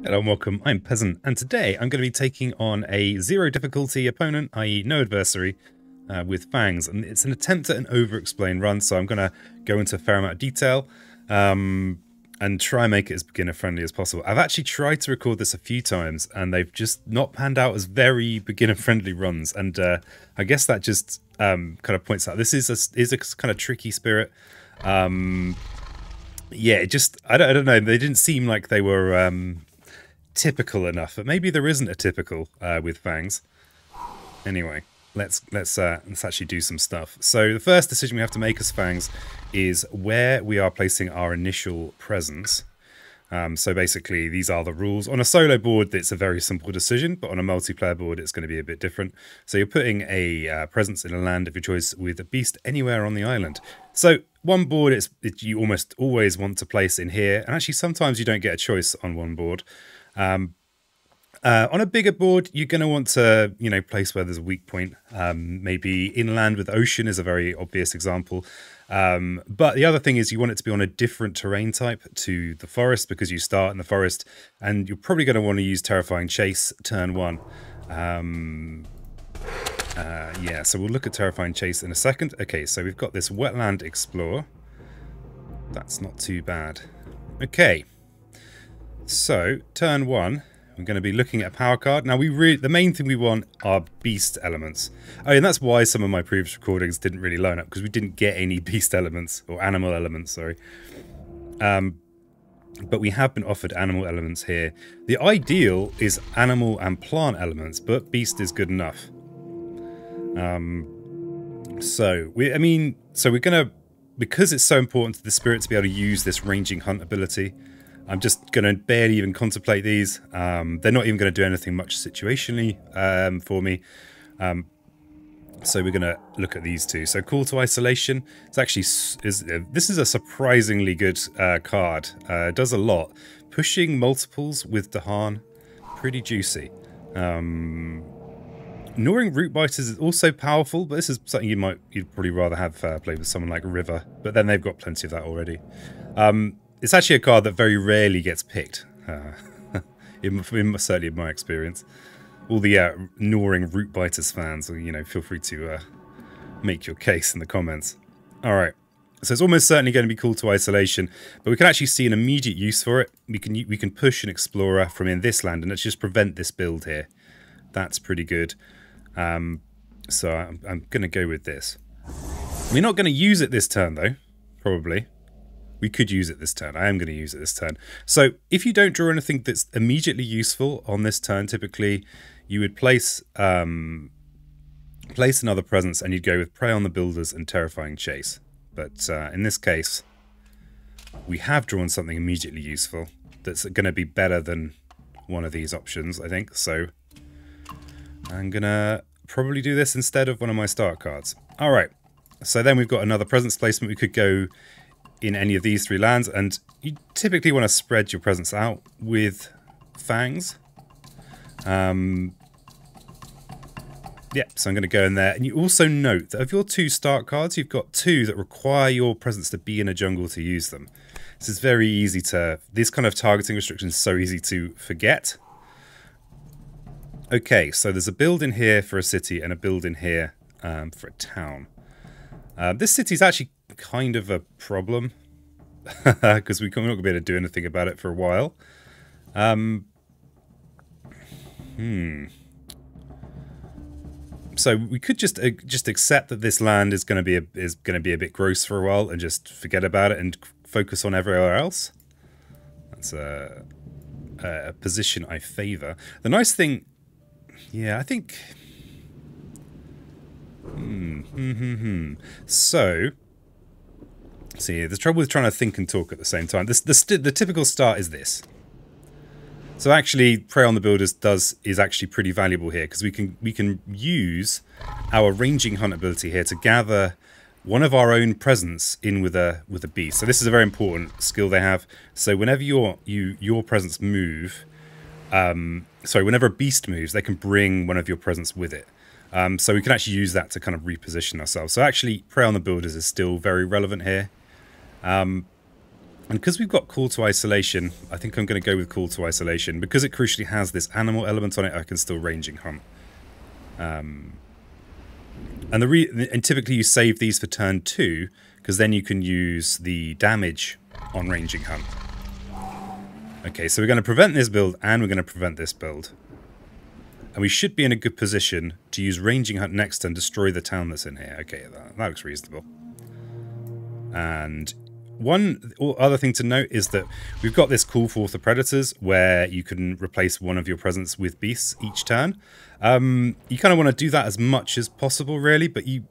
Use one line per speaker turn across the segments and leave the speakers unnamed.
Hello and welcome, I'm Peasant, and today I'm going to be taking on a zero difficulty opponent, i.e. no adversary, with FANGS, and it's an attempt at an over-explained run, so I'm going to go into a fair amount of detail and try and make it as beginner-friendly as possible. I've actually tried to record this a few times, and they've just not panned out as very beginner-friendly runs, and I guess that just kind of points out this is a kind of tricky spirit. Yeah, it just, I don't know, they didn't seem like they were typical enough, but maybe there isn't a typical with FANGS. Anyway, let's actually do some stuff. So the first decision we have to make as FANGS is where we are placing our initial presence. So basically, these are the rules. On a solo board, it's a very simple decision, but on a multiplayer board, it's going to be a bit different. So you're putting a presence in a land of your choice with a beast anywhere on the island. So one board, you almost always want to place in here, and actually sometimes you don't get a choice on one board. On a bigger board, you're going to want to, place where there's a weak point. Maybe inland with ocean is a very obvious example. But the other thing is you want it to be on a different terrain type to the forest because you start in the forest, and you're probably going to want to use Terrifying Chase turn one. Yeah, so we'll look at Terrifying Chase in a second. Okay, so we've got this Wetland Explorer. That's not too bad. Okay. So, turn one, we're going to be looking at a power card. Now, the main thing we want are beast elements. Oh, and that's why some of my previous recordings didn't really line up, because we didn't get any beast elements, or animal elements, sorry. But we have been offered animal elements here. The ideal is animal and plant elements, but beast is good enough. So we're going to, because it's so important to the spirit to be able to use this ranging hunt ability, I'm just going to barely even contemplate these. They're not even going to do anything much situationally for me. So we're going to look at these two. So Call to Isolation. It's actually this is a surprisingly good card. It does a lot. Pushing multiples with Dahan, pretty juicy. Gnawing Root Biters is also powerful, but this is something you'd probably rather have played with someone like River. But then they've got plenty of that already. It's actually a card that very rarely gets picked, certainly in my experience. All the Gnawing Root Biters fans, feel free to make your case in the comments. Alright, so it's almost certainly going to be Call to Isolation, but we can actually see an immediate use for it. We can push an Explorer from in this land, and let's just prevent this build here. That's pretty good. So I'm going to go with this. We're not going to use it this turn, though, probably. We could use it this turn. I am going to use it this turn. So if you don't draw anything that's immediately useful on this turn, typically you would place another presence, and you'd go with Prey on the Builders and Terrifying Chase. But in this case, we have drawn something immediately useful that's going to be better than one of these options, I think. So I'm going to probably do this instead of one of my start cards. All right. So then we've got another presence placement. We could go in any of these three lands, and you typically want to spread your presence out with FANGS. Yeah, so I'm going to go in there. And you also note that of your two start cards, you've got two that require your presence to be in a jungle to use them. This is very easy to, this kind of targeting restriction is so easy to forget. Okay, so there's a build in here for a city and a build in here for a town. This city's actually kind of a problem because we're not going to be able to do anything about it for a while. So we could just accept that this land is going to be a bit gross for a while and just forget about it and focus on everywhere else. That's a position I favour. The nice thing, yeah, I think. So, see, the trouble with trying to think and talk at the same time. The typical start is this. So actually, Prey on the Builders is actually pretty valuable here because we can use our ranging hunt ability here to gather one of our own presence in with a beast. So this is a very important skill they have. So whenever your presence move, whenever a beast moves, they can bring one of your presence with it. So we can actually use that to kind of reposition ourselves. So actually, Prey on the Builders is still very relevant here. And because we've got Call to Isolation, I think I'm going to go with Call to Isolation. Because it crucially has this animal element on it, I can still ranging hunt. And typically you save these for turn 2, because then you can use the damage on ranging hunt. Okay, so we're going to prevent this build, and we're going to prevent this build. And we should be in a good position to use ranging hunt next and destroy the town that's in here. Okay, that looks reasonable. And one other thing to note is that we've got this call for the predators where you can replace one of your presents with beasts each turn. You kind of want to do that as much as possible, really, but you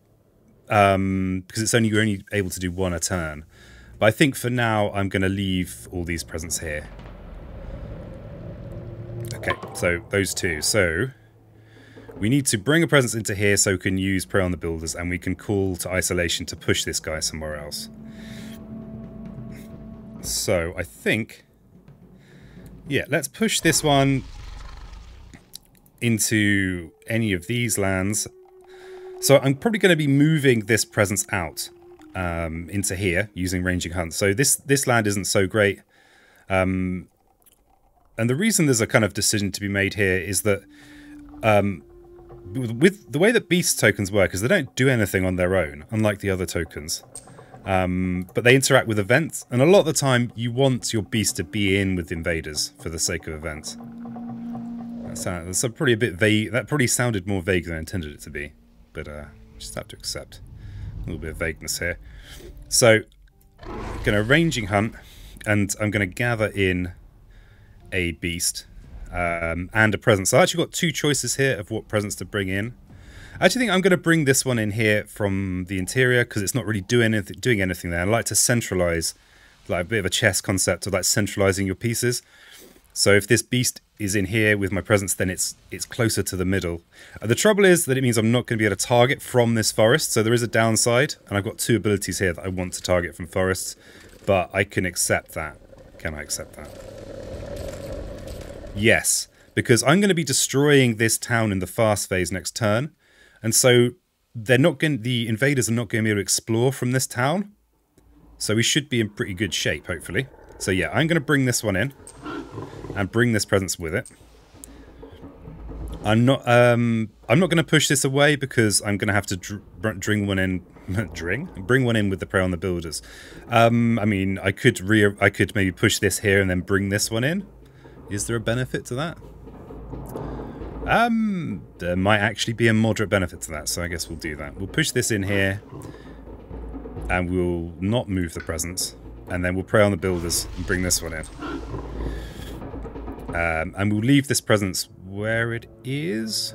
because you're only able to do one a turn. But I think for now I'm going to leave all these presents here. Okay, so those two. So we need to bring a presence into here so we can use Prey on the Builders, and we can call to Isolation to push this guy somewhere else. So I think, yeah, let's push this one into any of these lands. So I'm probably going to be moving this presence out into here using ranging hunt. So this land isn't so great. And the reason there's a kind of decision to be made here is that with the way that beast tokens work is they don't do anything on their own, unlike the other tokens. But they interact with events, and a lot of the time you want your beast to be in with invaders for the sake of events. That's pretty a bit vague. That probably sounded more vague than I intended it to be, but just have to accept a little bit of vagueness here. So, I'm going to ranging hunt, and I'm going to gather in a beast and a present. So I actually got two choices here of what presents to bring in. I actually think I'm going to bring this one in here from the interior because it's not really doing anything there. I like to centralize, like a bit of a chess concept of like centralizing your pieces. So if this beast is in here with my presence, then it's closer to the middle. The trouble is that it means I'm not going to be able to target from this forest. So there is a downside, and I've got two abilities here that I want to target from forests, but I can accept that. Can I accept that? Yes, because I'm going to be destroying this town in the fast phase next turn. And so the invaders are not going to be able to explore from this town. So we should be in pretty good shape, hopefully. So yeah, I'm going to bring this one in and bring this presence with it. I'm not going to push this away because I'm going to have to bring one in with the Prey on the Builders. I mean, I could maybe push this here and then bring this one in. Is there a benefit to that? There might actually be a moderate benefit to that, so I guess we'll do that. We'll push this in here, and we'll not move the presence, and then we'll Prey on the Builders and bring this one in. And we'll leave this presence where it is.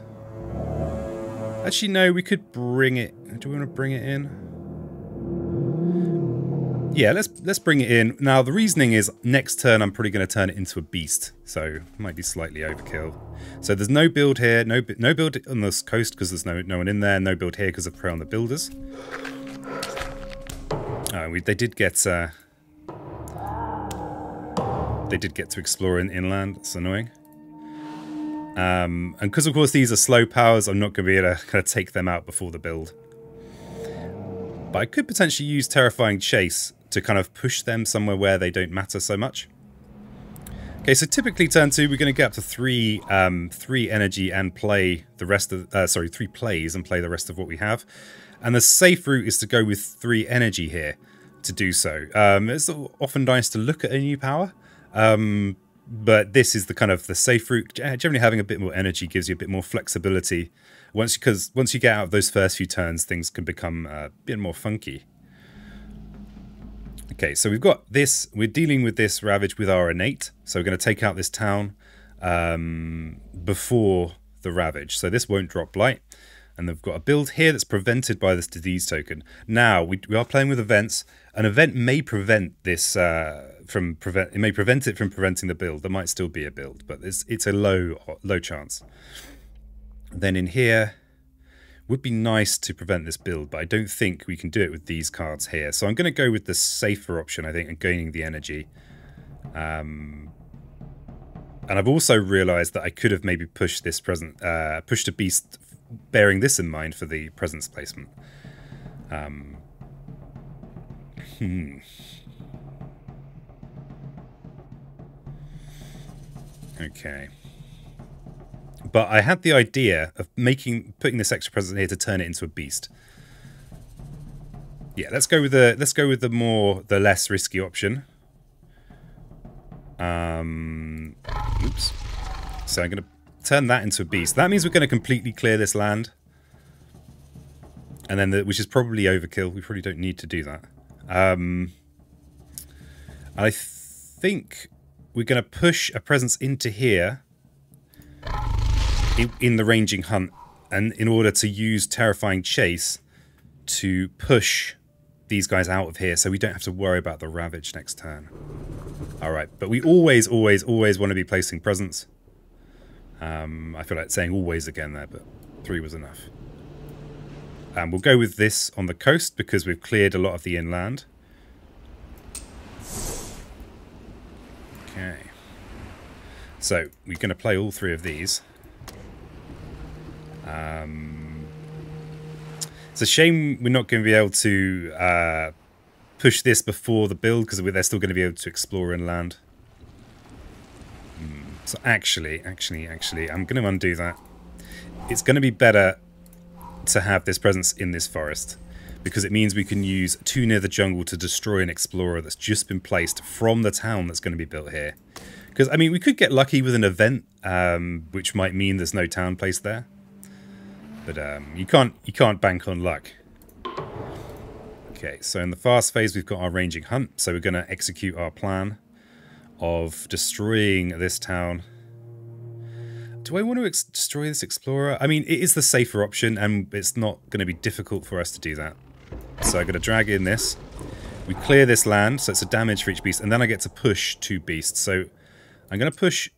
Actually, no, we could bring it. Do we want to bring it in? Yeah, let's bring it in. Now, the reasoning is next turn I'm probably going to turn it into a beast, so it might be slightly overkill. So there's no build here, no build on this coast because there's no one in there, no build here because of Prey on the Builders. They did get to explore inland. That's annoying. And because of course these are slow powers, I'm not going to be able to kind of take them out before the build. But I could potentially use Terrifying Chase to kind of push them somewhere where they don't matter so much. Okay, so typically turn 2 we're going to get up to 3 energy and play the rest of 3 plays and play the rest of what we have. And the safe route is to go with 3 energy here to do so. It's often nice to look at a new power, but this is the kind of the safe route. Generally having a bit more energy gives you a bit more flexibility. Because once you get out of those first few turns, things can become a bit more funky. Okay, so we've got this. We're dealing with this Ravage with our innate. So we're going to take out this town before the Ravage. So this won't drop blight. And they've got a build here that's prevented by this disease token. Now, we are playing with events. An event may prevent this it may prevent it from preventing the build. There might still be a build, but it's a low chance. Then in here, would be nice to prevent this build, but I don't think we can do it with these cards here. So I'm going to go with the safer option, I think, and gaining the energy. And I've also realised that I could have maybe pushed this pushed a beast, bearing this in mind for the presence placement. Okay. But I had the idea of putting this extra presence in here to turn it into a beast. Yeah, let's go with the less risky option. Oops. So I'm going to turn that into a beast. That means we're going to completely clear this land. And then, which is probably overkill. We probably don't need to do that. I think we're going to push a presence into here in the ranging hunt, and in order to use Terrifying Chase to push these guys out of here so we don't have to worry about the Ravage next turn. Alright, but we always want to be placing presence. I feel like saying always again there, but 3 was enough. We'll go with this on the coast because we've cleared a lot of the inland. Okay. So, we're going to play all 3 of these. It's a shame we're not going to be able to push this before the build because they're still going to be able to explore inland. So actually, I'm going to undo that. It's going to be better to have this presence in this forest because it means we can use Too Near the Jungle to destroy an explorer that's just been placed from the town that's going to be built here. Because, I mean, we could get lucky with an event, which might mean there's no town placed there. But you can't bank on luck. Okay, so in the fast phase we've got our ranging hunt, so we're going to execute our plan of destroying this town. Do I want to destroy this explorer? I mean, it is the safer option, and it's not going to be difficult for us to do that. So I'm going to drag in this. We clear this land, so it's a damage for each beast, and then I get to push 2 beasts. So I'm going to push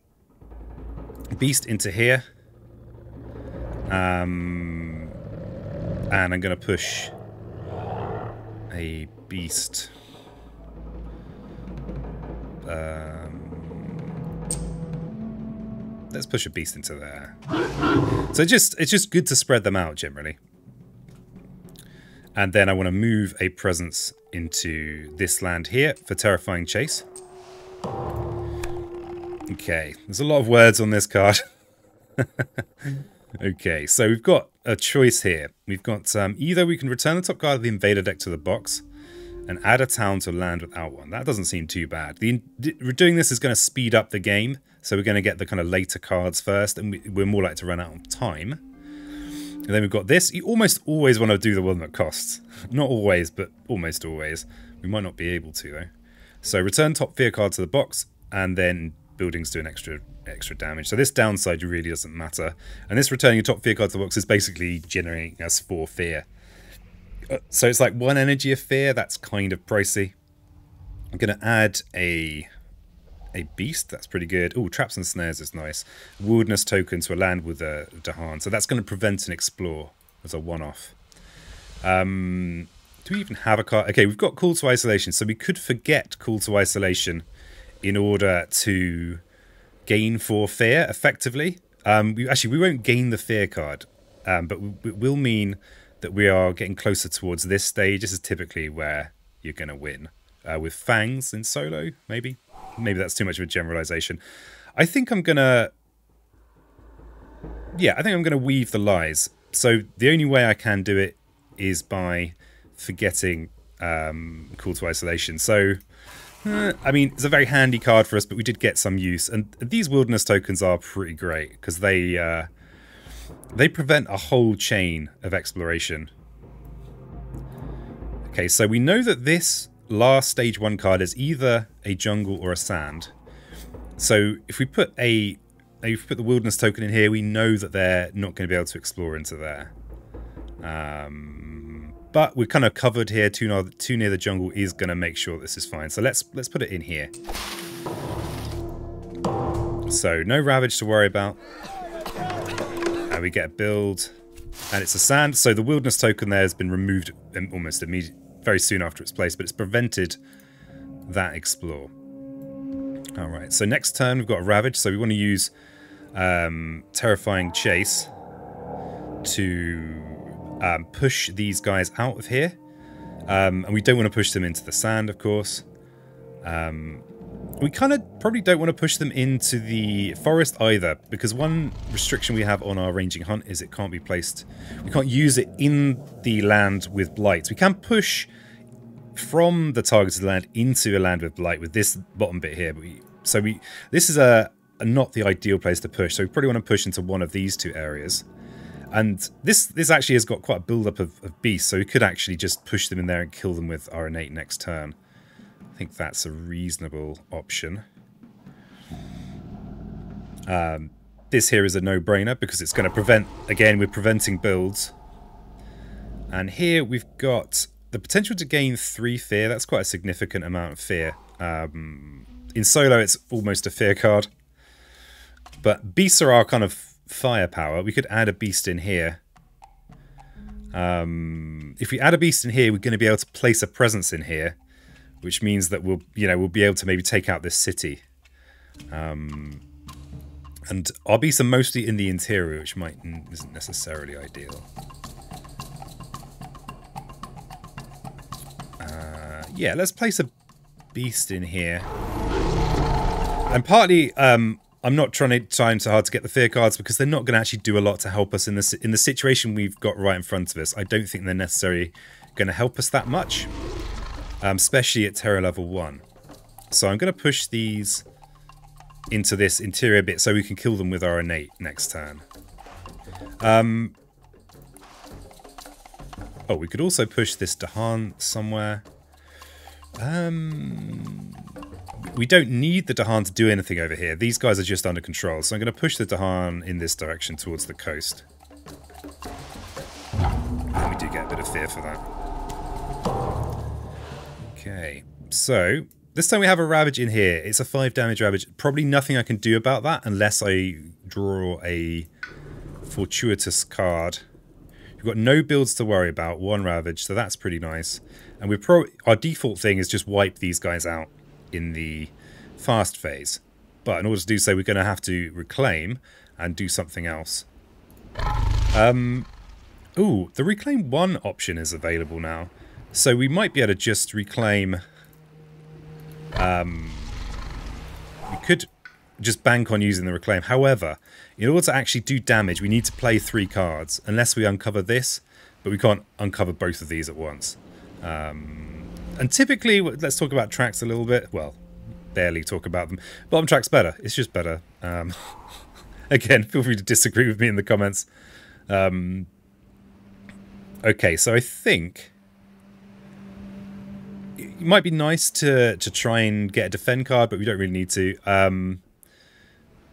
beast into here. And I'm going to push a beast. Let's push a beast into there. So it's just good to spread them out generally. And then I want to move a presence into this land here for Terrifying Chase. Okay, there's a lot of words on this card. Okay, so we've got a choice here. We've got either we can return the top card of the Invader deck to the box and add a town to land without one. That doesn't seem too bad. Doing this is going to speed up the game, so we're going to get the kind of later cards first, and we're more likely to run out of time. And then we've got this. You almost always want to do the one that costs. Not always, but almost always. We might not be able to, though. So return top fear card to the box, and then buildings do an extra damage. So this downside really doesn't matter. And this returning a top fear card to the box is basically generating us 4 fear. So it's like 1 energy of fear. That's kind of pricey. I'm going to add a beast. That's pretty good. Oh, traps and snares is nice. Wilderness token to a land with a Dahan. So that's going to prevent and explore as a one-off. Do we even have a card? Okay, we've got Call to Isolation. So we could forget Call to Isolation in order to gain 4 fear effectively. We won't gain the fear card, but it will mean that we are getting closer towards this stage. This is typically where you're going to win. With FANGS in solo, maybe. Maybe that's too much of a generalization. I think I'm going to... Yeah, I think I'm going to weave the lies. So the only way I can do it is by forgetting Call to Isolation. So... I mean, it's a very handy card for us, but we did get some use. And these wilderness tokens are pretty great because they prevent a whole chain of exploration. Okay, so we know that this last stage 1 card is either a jungle or a sand. So if we put the wilderness token in here, we know that they're not going to be able to explore into there. But we're kind of covered here. Too Near the Jungle is going to make sure this is fine. So let's put it in here. So no Ravage to worry about. And we get a build. And it's a sand. So the wilderness token there has been removed almost immediately, very soon after its placed. But it's prevented that explore. Alright, so next turn we've got a Ravage. So we want to use Terrifying Chase to... push these guys out of here. And we don't want to push them into the sand, of course. We kind of probably don't want to push them into the forest either, because one restriction we have on our ranging hunt is it can't be placed. We can't use it in the land with blights. We can push from the targeted land into a land with blight with this bottom bit here. But this is not the ideal place to push, so we probably want to push into one of these two areas. And this actually has got quite a build-up of beasts, so we could actually just push them in there and kill them with our innate next turn. I think that's a reasonable option. This here is a no-brainer because it's going to prevent, again, we're preventing builds. And here we've got the potential to gain 3 fear. That's quite a significant amount of fear. In solo, it's almost a fear card. But beasts are our kind of firepower. We could add a beast in here. If we add a beast in here, we're going to be able to place a presence in here, which means that we'll be able to maybe take out this city. And our beasts are mostly in the interior, which isn't necessarily ideal. Yeah, let's place a beast in here. And partly, I'm not trying so hard to get the fear cards because they're not going to actually do a lot to help us in the situation we've got right in front of us. I don't think they're necessarily going to help us that much, especially at terror level 1. So I'm going to push these into this interior bit so we can kill them with our innate next turn. Oh, we could also push this Dahan somewhere. We don't need the Dahan to do anything over here. These guys are just under control. So I'm going to push the Dahan in this direction towards the coast. And we do get a bit of fear for that. Okay, so this time we have a Ravage in here. It's a 5 damage Ravage. Probably nothing I can do about that unless I draw a fortuitous card. We've got no builds to worry about, 1 Ravage, so that's pretty nice. And our default thing is just wipe these guys out in the fast phase. But in order to do so, we're going to have to reclaim and do something else. Ooh, the reclaim 1 option is available now. So we might be able to just reclaim... we could just bank on using the reclaim. However, in order to actually do damage, we need to play 3 cards, unless we uncover this, but we can't uncover both of these at once. And typically, let's talk about tracks a little bit. Well, barely talk about them. Bottom track's better. It's just better. Again, feel free to disagree with me in the comments. Okay, so I think it might be nice to try and get a defend card, but we don't really need to.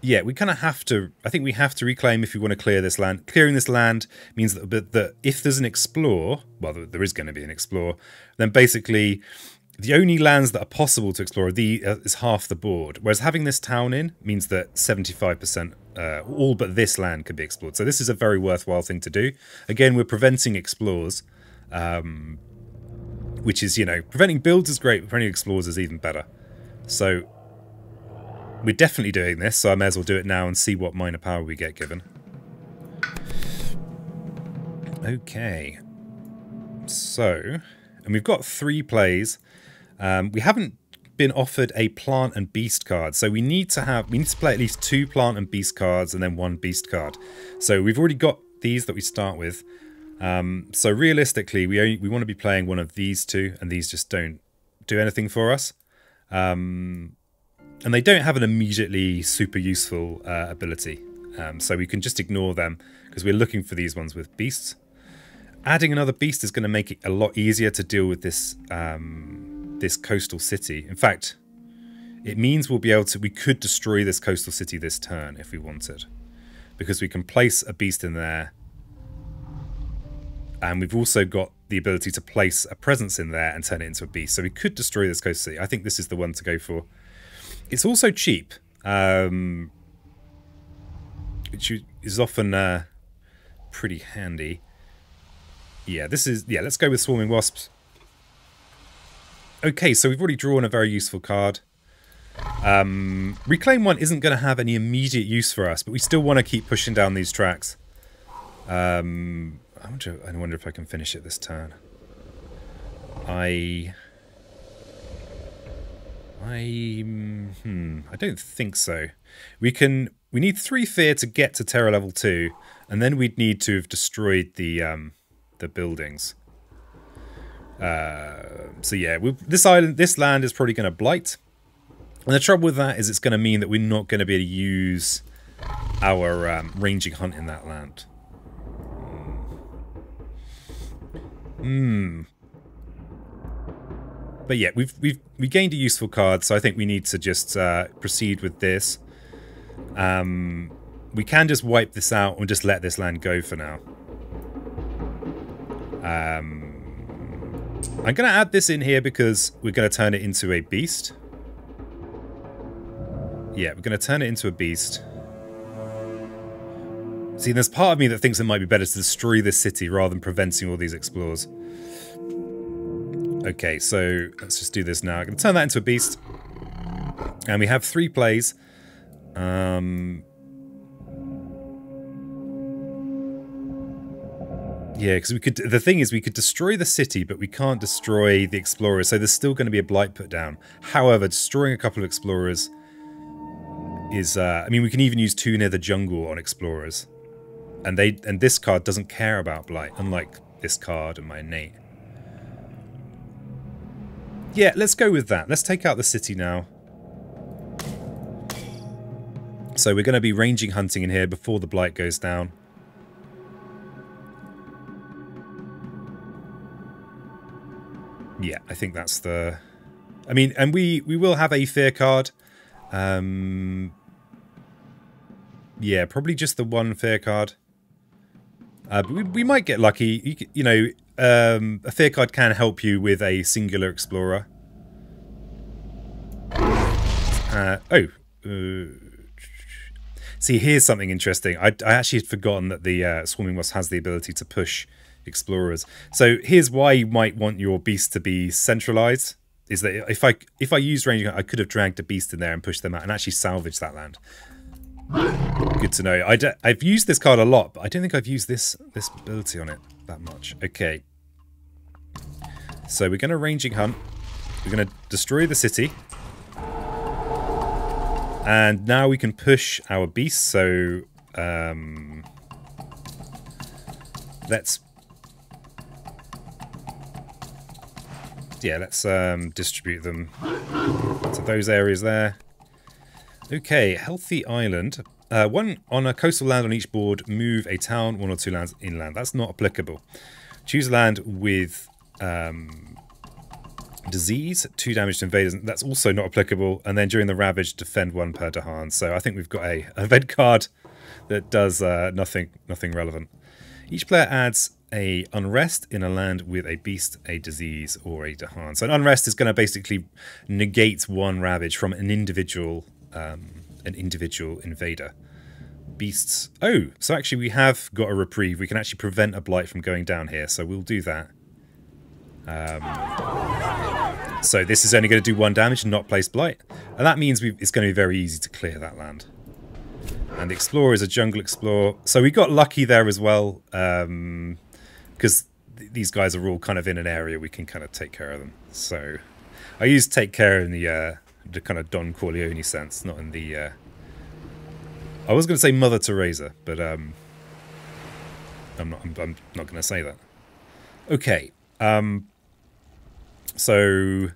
Yeah, we kind of have to... I think we have to reclaim if we want to clear this land. Clearing this land means that if there's an explore... Well, there is going to be an explore. Then basically, the only lands that are possible to explore is half the board. Whereas having this town in means that 75%, all but this land could be explored. So this is a very worthwhile thing to do. Again, we're preventing explores. Which is, preventing builds is great, but preventing explores is even better. So... we're definitely doing this, so I may as well do it now and see what minor power we get given. Okay. So, and we've got 3 plays. We haven't been offered a plant and beast card, so we need to play at least 2 plant and beast cards and then 1 beast card. So we've already got these that we start with. So realistically, we want to be playing one of these 2, and these just don't do anything for us. And they don't have an immediately super useful ability. So we can just ignore them because we're looking for these ones with beasts. Adding another beast is going to make it a lot easier to deal with this this coastal city. In fact, it means we could destroy this coastal city this turn if we wanted. Because we can place a beast in there. And we've also got the ability to place a presence in there and turn it into a beast. So we could destroy this coastal city. I think this is the one to go for. It's also cheap, which is often pretty handy. Yeah, let's go with Swarming Wasps. Okay, so we've already drawn a very useful card. Reclaim 1 isn't going to have any immediate use for us, but we still want to keep pushing down these tracks. I wonder if I can finish it this turn. I don't think so. We need 3 fear to get to terror level 2, and then we'd need to have destroyed the buildings. So yeah, this land is probably going to blight. And the trouble with that is it's going to mean that we're not going to be able to use our ranging hunt in that land. But yeah, we gained a useful card, so I think we need to just proceed with this. We can just wipe this out and just let this land go for now. I'm going to add this in here because we're going to turn it into a beast. Yeah, we're going to turn it into a beast. See, there's part of me that thinks it might be better to destroy this city rather than preventing all these explorers. Okay, so let's just do this now. I'm going to turn that into a beast. And we have 3 plays. Yeah, because we could. The thing is, we could destroy the city, but we can't destroy the explorers. So there's still going to be a blight put down. However, destroying a couple of explorers is. I mean, we can even use 2 near the jungle on explorers, and this card doesn't care about blight, unlike this card and my innate. Yeah, let's go with that. Let's take out the city now. So we're going to be ranging hunting in here before the blight goes down. Yeah, I think that's the... I mean, and we will have a fear card. Yeah, probably just the 1 fear card. But we might get lucky. You know, a fear card can help you with a singular explorer. See, here's something interesting. I actually had forgotten that the Swarming Wasp has the ability to push explorers. So here's why you might want your beast to be centralized. Is that if I used ranging, I could have dragged a beast in there and pushed them out and actually salvaged that land. Good to know. I've used this card a lot, but I don't think I've used this ability on it that much. Okay. So we're going to ranging hunt. We're going to destroy the city. And now we can push our beasts. So let's distribute them to those areas there. Okay, healthy island. 1 on a coastal land on each board. Move a town, 1 or 2 lands inland. That's not applicable. Choose a land with disease, 2 damage to invaders. That's also not applicable. And then during the ravage, defend 1 per Dahan. So I think we've got a event card that does nothing relevant. Each player adds a unrest in a land with a beast, a disease, or a Dahan. So an unrest is going to basically negate 1 ravage from an individual invader. Beasts. Oh, so actually we have got a reprieve. We can actually prevent a blight from going down here. So we'll do that. So this is only going to do 1 damage and not place blight. And that means it's going to be very easy to clear that land. And the explorer is a jungle explorer. So we got lucky there as well. Because these guys are all kind of in an area we can kind of take care of them. So I use take care in the kind of Don Corleone sense, not in the... I was going to say Mother Teresa, but I'm not going to say that. Okay. So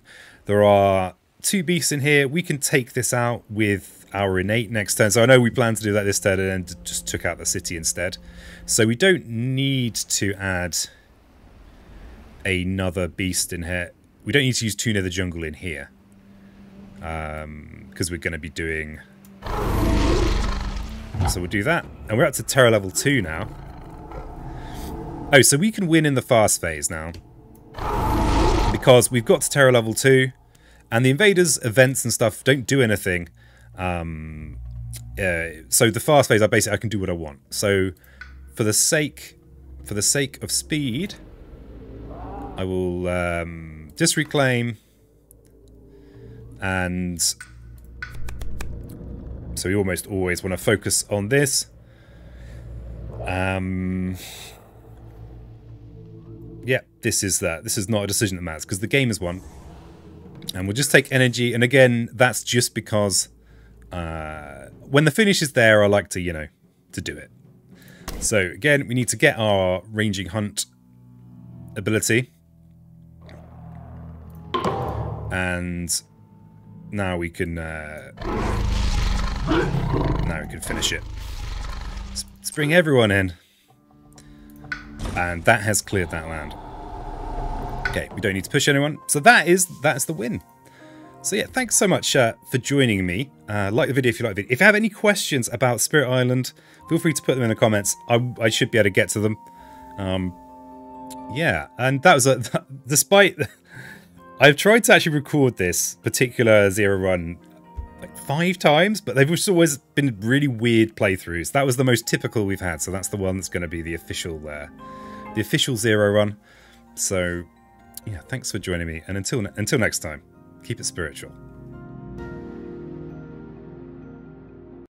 there are 2 beasts in here. We can take this out with our innate next turn. So I know we planned to do that this turn and then just took out the city instead. So we don't need to add another beast in here. We don't need to use 2 near the jungle in here. Because we're going to be doing... So we'll do that. And we're up to terror level 2 now. Oh, so we can win in the fast phase now. Because we've got to terror level 2. And the invaders' events and stuff don't do anything. So the fast phase, I can do what I want. So for the sake of speed, I will just reclaim. And so we almost always want to focus on this. Yeah, this is that. This is not a decision that matters because the game is won. And we'll just take energy. And again, that's just because when the finish is there, I like to, you know, to do it. So again, we need to get our ranging hunt ability. And now we can finish it. Let's bring everyone in. And that has cleared that land. Okay, we don't need to push anyone. So that's the win. So yeah, thanks so much for joining me. Like the video if you like the video. If you have any questions about Spirit Island, feel free to put them in the comments. I should be able to get to them. Yeah, and that was despite I've tried to actually record this particular Zero Run like 5 times, but they've just always been really weird playthroughs. That was the most typical we've had, so that's the one that's going to be the official Zero Run. So yeah, thanks for joining me, and until next time, keep it spiritual.